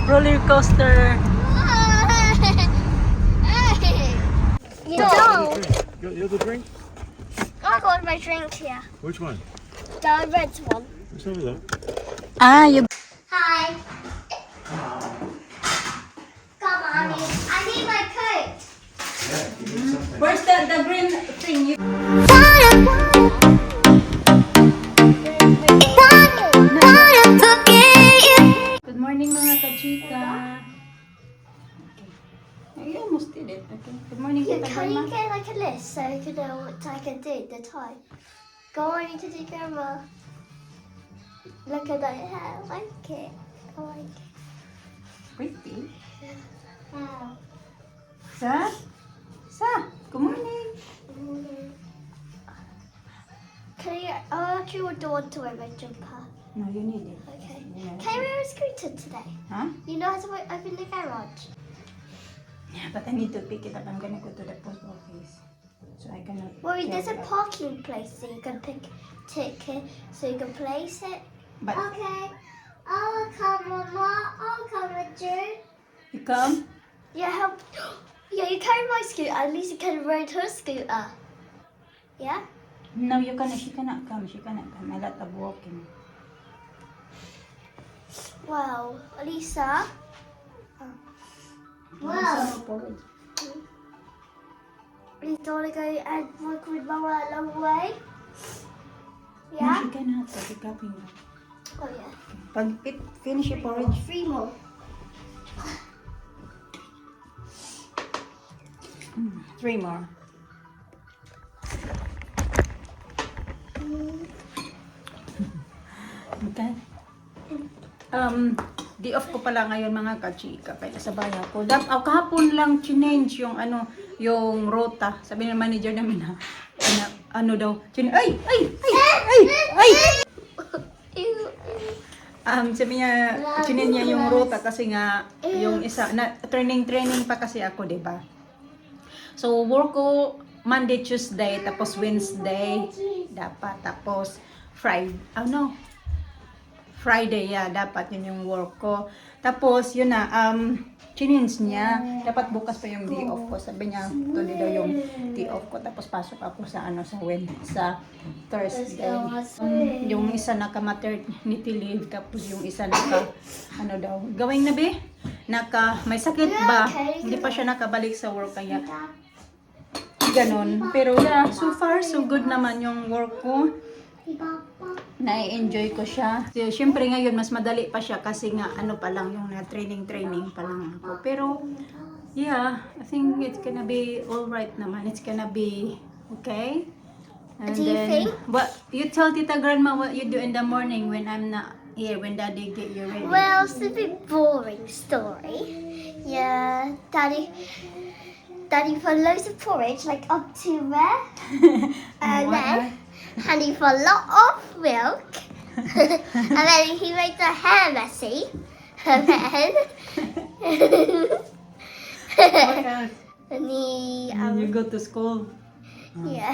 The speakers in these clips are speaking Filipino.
roller coaster. You don't. You have a drink? I got my drink here. Which one? The red one. Let's have a look. Ah, you... Hi. Come on, I need my coat. Yeah, you need something. Where's the green thing? You... Good morning mga kachika. I almost did it. Okay. Good morning, Yeah, Tita can you Grandma. get like a list so you can know what I can do the time? Go on into the camera. Look at that hair. I like it. I like it. Pretty. Wow. Sa? Sa? Good morning. Can you? I actually don't want to wear my jumper. No, you need it. Okay. Yeah. Can you wear a scooter today? Huh? You know how to open the garage? Yeah, but I need to pick it up. I'm gonna go to the post office. So I cannot... Well, there's a carry it. parking place so you can pick ticket so you can place it. But Okay. I'll come, Mama. I'll come with you. you come? Yeah, help. Yeah, you carry my scooter. At least you can ride her scooter. Yeah? No, you cannot. She cannot come. She cannot come. A lot of walking. Well, Lisa. Wow. You don't want to go and work with Mama a long way? No, Yeah? she cannot. She's coming. Oh, yeah. Pag finish your porridge. 3 more. Three more. Okay. Di off ko pala ngayon mga kachika kaya sa bayan ko. Kahapon lang change yung yung rota. Sabi ng manager namin na ano daw. Ay! Sabi niya, change niya yung rota kasi nga yung isa na training pa kasi ako, 'di ba? So work ko Monday, Tuesday, tapos Wednesday dapat, tapos Friday, dapat yun yung work ko. Tapos, yun na, change niya. Dapat bukas pa yung day off ko. Sabi niya, today daw yung day off ko. Tapos, pasok ako sa Thursday. Yung isa naka-maternity leave. Tapos, yung isa gawing na be? May sakit ba? Hindi pa siya nakabalik sa work. Kaya, ganon. Pero, yeah, so far, so good naman yung work ko. Na-enjoy ko siya. So, syempre ngayon mas madali pa siya kasi nga pa lang yung training pa lang ako. Pero yeah, I think it's gonna be alright naman. It's gonna be okay. And Do you think? What you tell Tita Grandma what you do in the morning when I'm not here, when Daddy get you ready? Well, it's a bit boring story. Yeah, Daddy put loads of porridge, like up to there. And then he put a lot of milk. And then he made the hair messy. And then What else? and he When you go to school, yeah,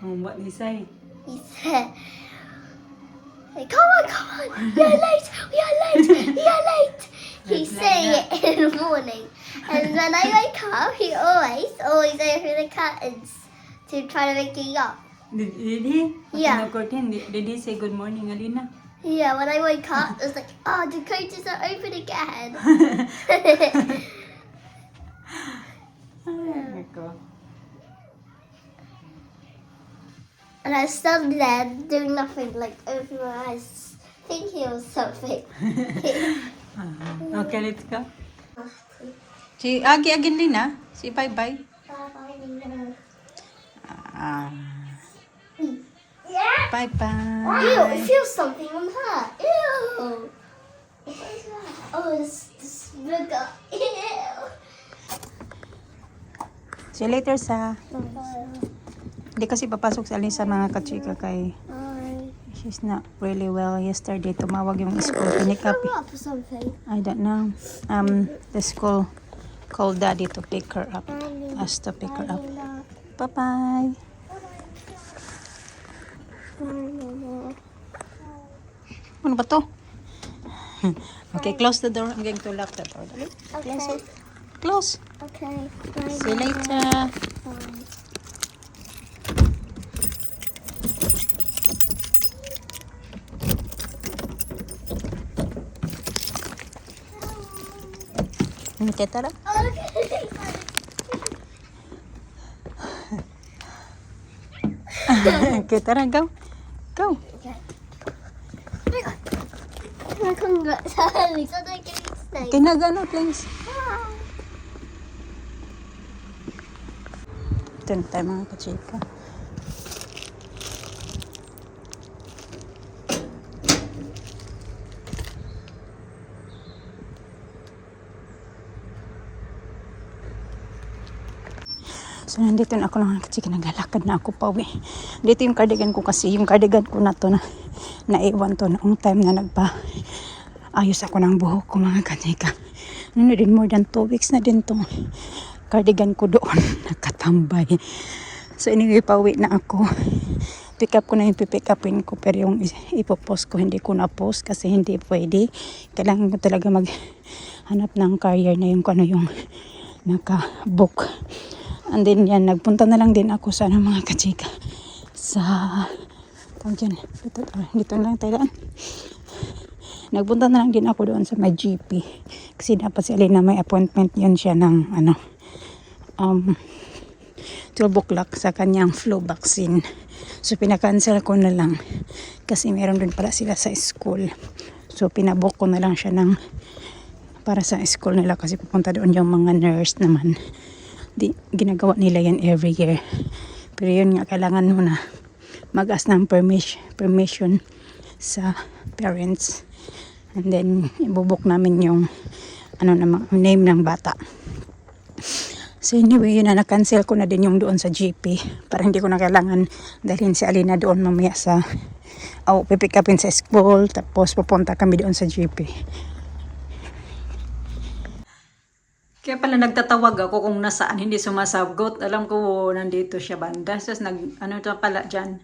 what do you say? he said, hey, come on, we are late. He's Like saying that. it in the morning. And when I wake up, he always open the curtains to try to wake me up. Did he? Yeah. Did he say good morning, Alina? Yeah, when I wake up, it's like, oh, the curtains are open again. And I stood there doing nothing, like opening my eyes, thinking it was something. Okay, let's go. Si Agi Lina. Si bye-bye. Yeah. Bye-bye. Ew, it feels something on her. Ew. What is that? Oh, this booger. Ew. See you later, sa. Hindi kasi papasok si Alin sa mga kachika kay Bye. she's not really well. Yesterday, tumawag yung school. Pick up. Throw up or something. I don't know. The school called Daddy to pick her up. Us to pick her up. Bye-bye. Ano ba to? Okay, close the door. I'm going to lock the door. Okay. Close. Okay. See you later. Tara. Okay, tara, go. Go. Congrats, Harley. So they're getting snakes. Kinagano, please. Ito na tayo mga kachika. So, nandito na ako mga kachika. Naglalakad na ako pa uwi. Dito yung cardigan ko kasi. Yung cardigan ko na to na naiwan to noong time na ayos ako ng buhok ko mga kachika. Ano din, more than 2 weeks na din tong cardigan ko doon. Nakatambay. So anyway, pauwi na ako. Pick up ko na yung pipick upin ko. Pero yung ipopost ko, hindi ko na-post kasi hindi pwede. Kailangan ko talaga maghanap ng carrier na yung kung ano yung naka-book. And then yan, nagpunta na lang din ako sa mga kachika. Sa, tawag dyan, dito na lang tayo daan. Nagpunta na lang din ako doon sa may GP. Kasi dapat si Alina may appointment yun siya ng 12 o'clock sa kanyang flu vaccine. So pinakancel ko na lang. Kasi meron din pala sila sa school. So pinabook ko na lang siya para sa school nila. Kasi pupunta doon yung mga nurse naman. Ginagawa nila yan every year. Pero yun nga, kailangan mo na mag-ask ng permission sa parents. And then, ibubuk namin yung name ng bata. So anyway, yun na, na-cancel ko na din yung doon sa GP. Para hindi ko na kailangan dalhin si Alina doon mamaya pipick upin sa school. Tapos pupunta kami doon sa GP. Kaya pala nagtatawag ako kung nasaan, hindi sumasagot. Alam ko nandito siya banda. Tapos to pala dyan.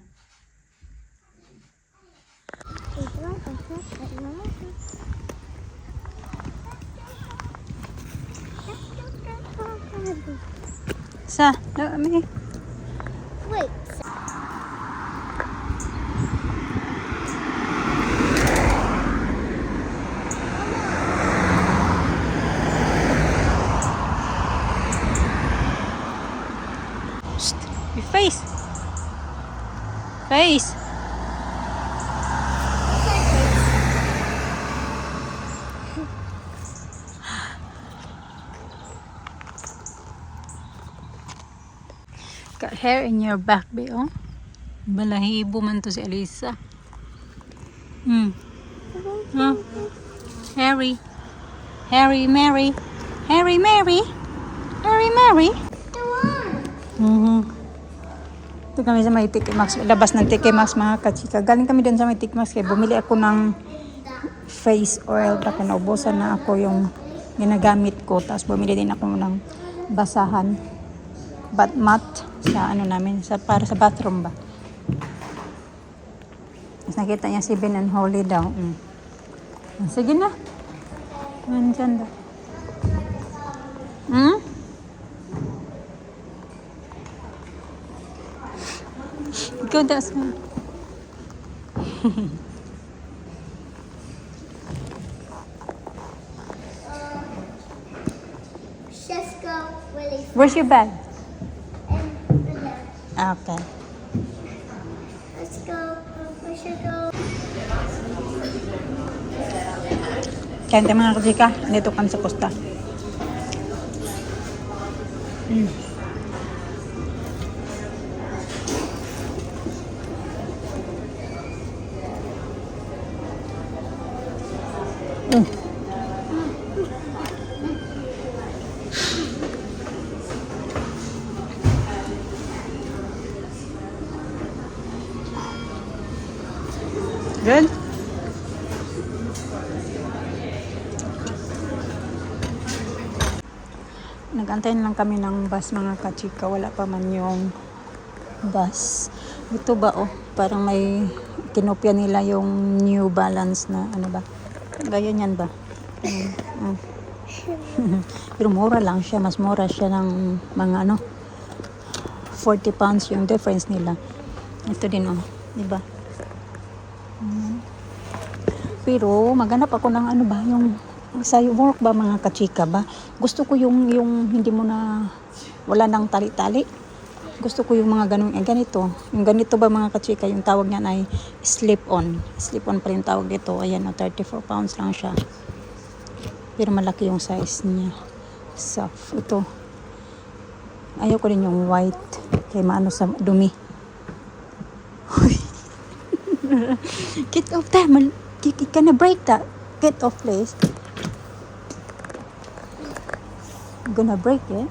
Wait. Face. Got hair in your back, babe, oh. Balahibo man to si Alisa. Huh? Harry, Mary. Ito kami sa may TK Maxx. Labas ng TK Maxx mga kachika. Galing kami doon sa may TK Maxx. Kaya bumili ako ng face oil. Baka naubusan na ako yung ginagamit ko. Tapos bumili din ako ng basahan. Bath mat sa namin. Para sa bathroom ba. Tapos nakita niya si Ben and Holly daw. Sige na. Nandyan daw. Good as well. Let's go really fast. Where's your bag? And there. Okay. Let's go. We should go. Kaya tayo mga kachika. Dito kami sa Costa. Good? Nag-antayin lang kami ng bus mga kachika. Wala pa man yung bus. Ito ba parang may kinopya nila yung New Balance na ba? Ganyan yan ba? Pero mura lang siya. Mas mura siya ng mga 40 pounds yung difference nila. Ito din diba? Pero maghanap ako ng yung sa work ba mga kachika ba? Gusto ko yung hindi mo na wala nang tali-tali. Gusto ko yung mga ganito. Yung ganito ba mga kachika, yung tawag niyan ay slip-on. Slip-on pa rin tawag dito. Ayan, 34 pounds lang siya. Pero malaki yung size niya. Soft. Ito. Ayaw ko rin yung white. Kaya maano sa dumi. Get off that. You can break that. Get off, please. I'm gonna break it.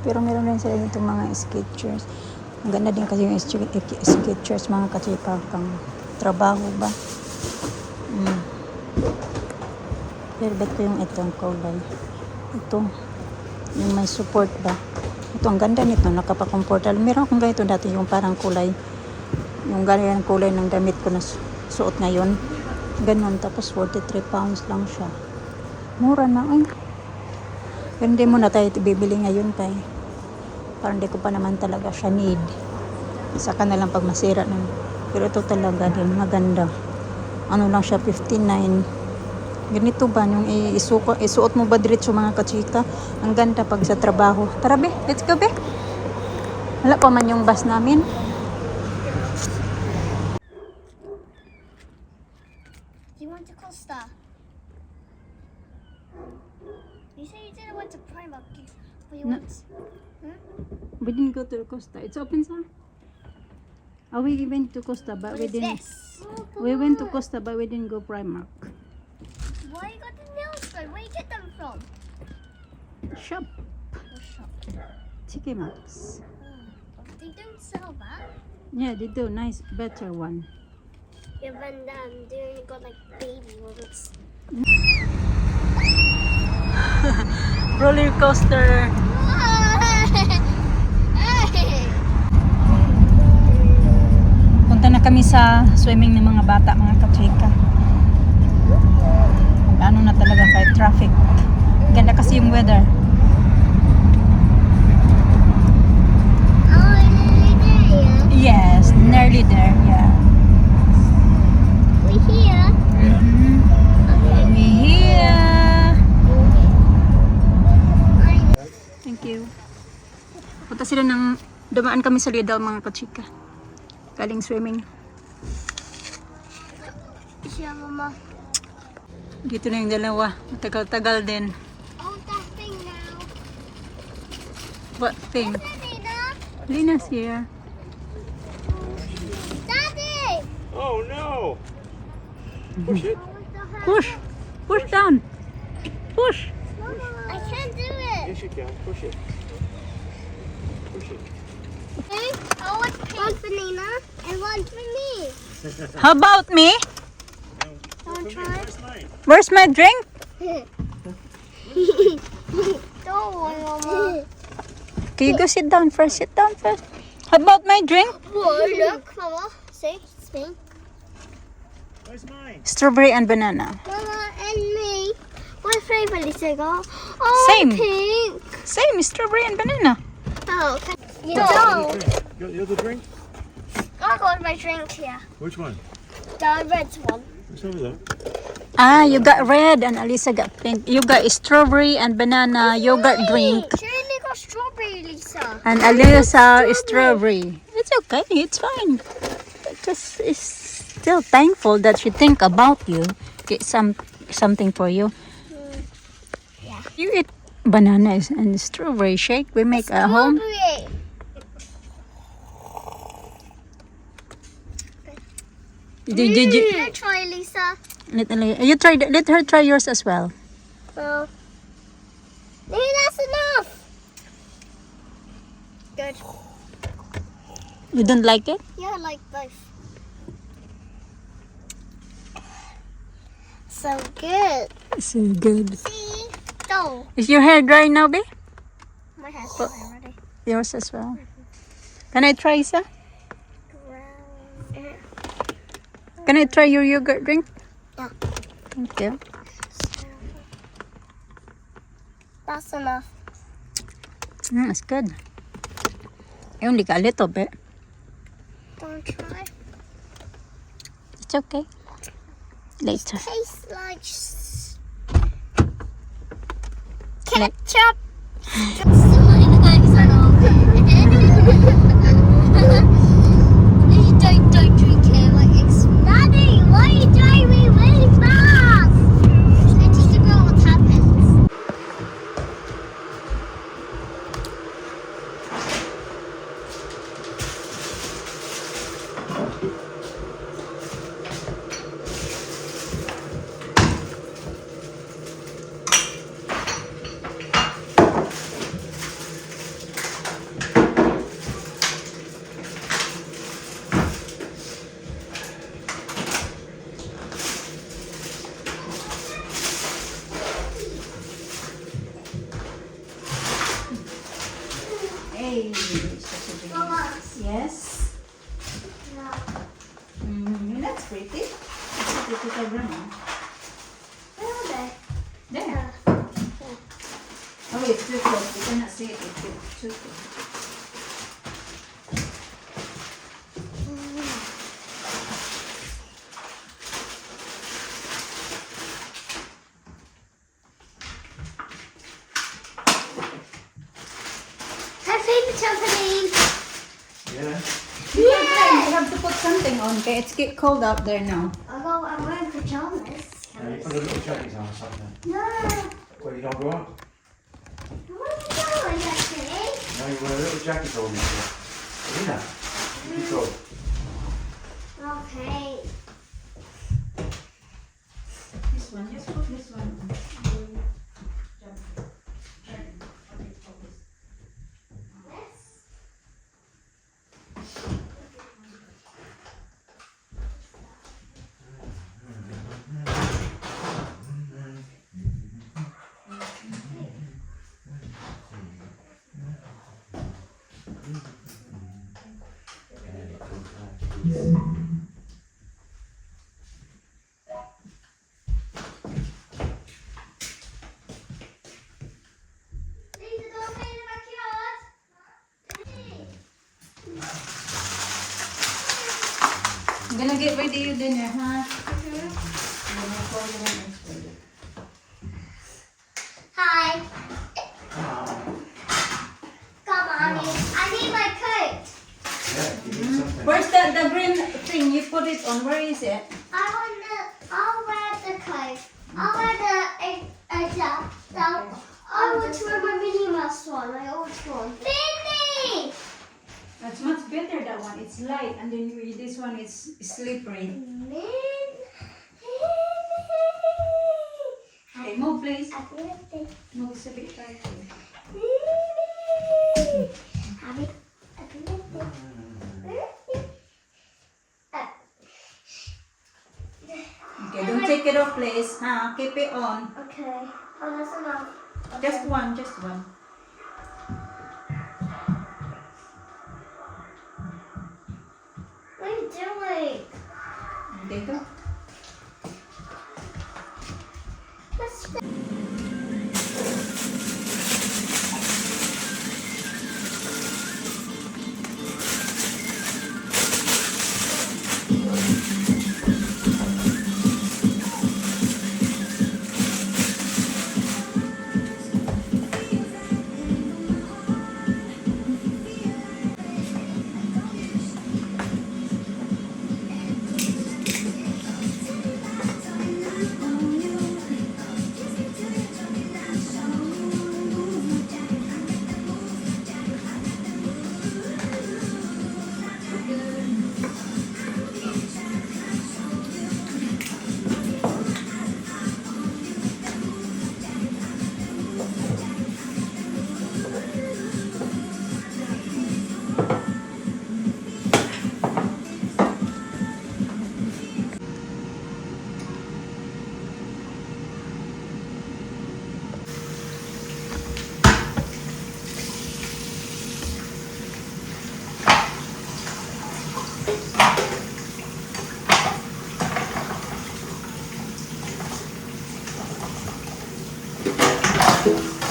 Pero meron rin sila itong mga Skechers. Ang ganda din kasi yung Skechers, mga kachika, pang trabaho ba. Pero bet ko yung itong kulay. Ito, yung may support ba. Ito, ang ganda nito, nakapakomportable. Meron akong ganito dati, yung parang kulay. Yung ganyan kulay ng damit ko na suot ngayon. Ganon, tapos 43 pounds lang siya. Mura na, Pero hindi mo na tayo bibili ngayon kay parang hindi ko pa naman talaga siya need. Saka na lang pag masira na. Pero ito talaga din maganda. Ano lang siya, 59. Ganito ba yung isuot mo ba diretso mga kachika? Ang ganda pag sa trabaho. Tara be, let's go be. Wala pa man yung bus namin. You want to Costa? You say you didn't want to Primark. But you No. want... We didn't go to Costa. It's open, sir. We went to Costa, but What we is didn't. this? We went to Costa, but we didn't go Primark. Why you got the nails done? Where you get them from? Shop. The shop. Chicky Max. They don't sell that. Yeah, they do. Nice, better one. Yeah, but they only got like baby ones. Roller coaster. Punta na kami sa swimming ng mga bata, mga kachika. Ano na talaga kahit traffic. Ganda kasi yung weather. Oh, nearly there, yeah? Yes, nearly there. Yeah. We're here. Okay. We here. Thank you. Punta sila dumaan kami sa Lidl, mga kachika. Galing swimming. Yeah, Mama. Dito na yung dalawa. Tagal-tagal din. Oh, that thing now. What thing? Nina? Lina's here. Daddy! Oh no! Push it. Push! Push down! Push! I can't do it. Yes, you can. Push it. Push it. Okay. I want one for Nina and one for me. How about me? Don't try. Where's mine? Where's my drink? Don't worry, Mama. Can you go sit down first? Sit down first. How about my drink? Whoa, look, Mama. See, it's me. Where's mine? Strawberry and banana. Mama and me. What flavor is it got? Oh, Same. pink. Same, strawberry and banana. Oh, okay. You don't. You have the drink? I got my drink here. Which one? The red one. It's over there. Ah, you got red and Alisa got pink. You got strawberry and banana yogurt drink. She only got strawberry, Lisa. And Alisa is strawberry. It's okay, it's fine. Just is still thankful that she think about you. Get something for you. Yeah. You eat bananas and strawberry shake. We make at home. Strawberry. Did you You try, Lisa. you try? Let her try yours as well. Well, maybe that's enough. Good. You don't like it? Yeah, I like both. So good. So good. See? Go. Is your hair dry now, babe? My hair's dry already. Yours as well. Can I try, Isa? Can I try your yogurt drink? Yeah. Thank you. That's enough. It's good. I only got a little bit. Don't try. It's okay. Later. Tastes like ketchup. Don't drink it. Like it's Daddy, why are you driving really fast? I just to know what happens. Hey, Mama. yes. Yeah. That's pretty. That's a pretty grandma. Where are they? There. Oh, it's too close. You cannot see it. It's too close. Have paper trampoline. Yeah. You have to put something on, okay? It's get cold out there now. Although I'm wearing pajamas. You put a little jacket on or something. No. Well, you don't go out. I'm wearing pajamas actually. No, you wear a little jacket on you. Isn't that? You go. Okay. This one, just put this one on. Lisa, don't play in the backyard. I'm gonna get ready your dinner, huh? Hi. Come on, I need my coat. Yeah, you need something. Where's the green thing? You put it on. Where is it? I'll wear the coat. I'll wear the I want to wear my Minnie Mouse one, my old one. Minnie! That's much better, that one. It's light, and then this one is slippery. Minnie! Okay, move please. Happy birthday. Move, it's a bit tight. Minnie! Happy birthday. Okay, don't take it off please. Huh? Keep it on. Okay. Oh, that's enough. Just one, just one. What are you doing? There you go. Let's it.